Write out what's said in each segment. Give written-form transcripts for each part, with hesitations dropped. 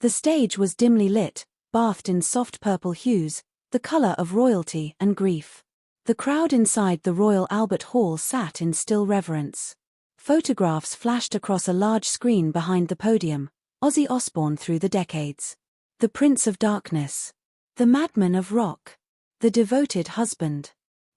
The stage was dimly lit, bathed in soft purple hues, the color of royalty and grief. The crowd inside the Royal Albert Hall sat in still reverence. Photographs flashed across a large screen behind the podium, Ozzy Osbourne through the decades. The Prince of Darkness. The madman of rock. The devoted husband.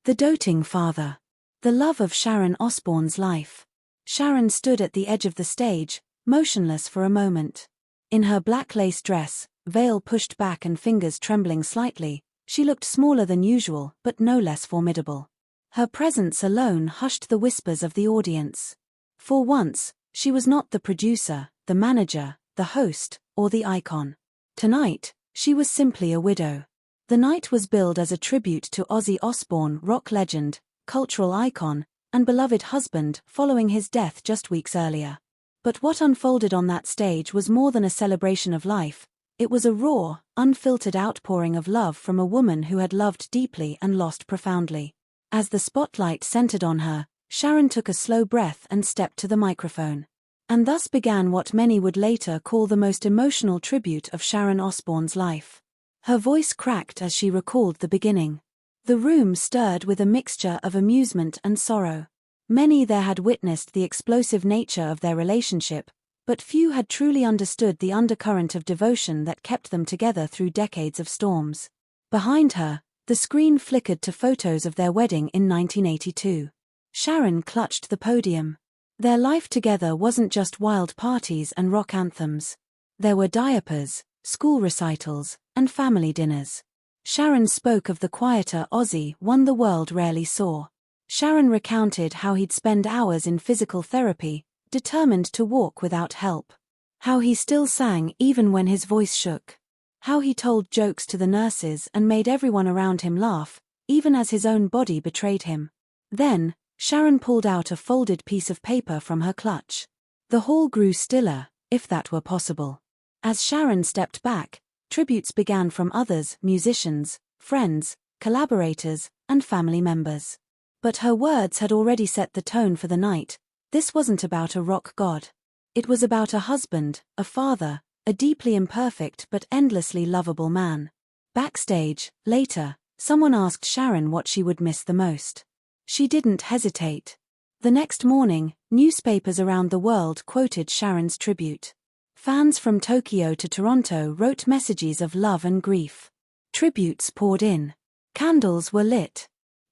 The doting father. The love of Sharon Osbourne's life. Sharon stood at the edge of the stage, motionless for a moment. In her black lace dress, veil pushed back and fingers trembling slightly, she looked smaller than usual but no less formidable. Her presence alone hushed the whispers of the audience. For once, she was not the producer, the manager, the host, or the icon. Tonight, she was simply a widow. The night was billed as a tribute to Ozzy Osbourne, rock legend, cultural icon, and beloved husband following his death just weeks earlier. But what unfolded on that stage was more than a celebration of life. It was a raw, unfiltered outpouring of love from a woman who had loved deeply and lost profoundly. As the spotlight centered on her, Sharon took a slow breath and stepped to the microphone. And thus began what many would later call the most emotional tribute of Sharon Osbourne's life. Her voice cracked as she recalled the beginning. The room stirred with a mixture of amusement and sorrow. Many there had witnessed the explosive nature of their relationship, but few had truly understood the undercurrent of devotion that kept them together through decades of storms. Behind her, the screen flickered to photos of their wedding in 1982. Sharon clutched the podium. Their life together wasn't just wild parties and rock anthems. There were diapers, school recitals, and family dinners. Sharon spoke of the quieter Ozzy one the world rarely saw. Sharon recounted how he'd spend hours in physical therapy, determined to walk without help. How he still sang even when his voice shook. How he told jokes to the nurses and made everyone around him laugh, even as his own body betrayed him. Then, Sharon pulled out a folded piece of paper from her clutch. The hall grew stiller, if that were possible. As Sharon stepped back, tributes began from others, musicians, friends, collaborators, and family members. But her words had already set the tone for the night. This wasn't about a rock god. It was about a husband, a father, a deeply imperfect but endlessly lovable man. Backstage, later, someone asked Sharon what she would miss the most. She didn't hesitate. The next morning, newspapers around the world quoted Sharon's tribute. Fans from Tokyo to Toronto wrote messages of love and grief. Tributes poured in. Candles were lit.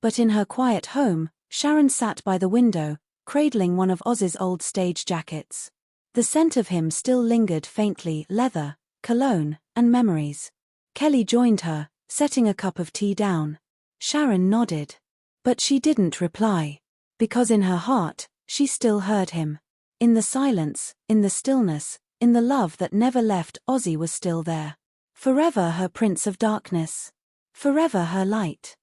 But in her quiet home, Sharon sat by the window, cradling one of Ozzy's old stage jackets. The scent of him still lingered faintly, leather, cologne, and memories. Kelly joined her, setting a cup of tea down. Sharon nodded. But she didn't reply. Because in her heart, she still heard him. In the silence, in the stillness, in the love that never left, Ozzy was still there. Forever her Prince of Darkness. Forever her light.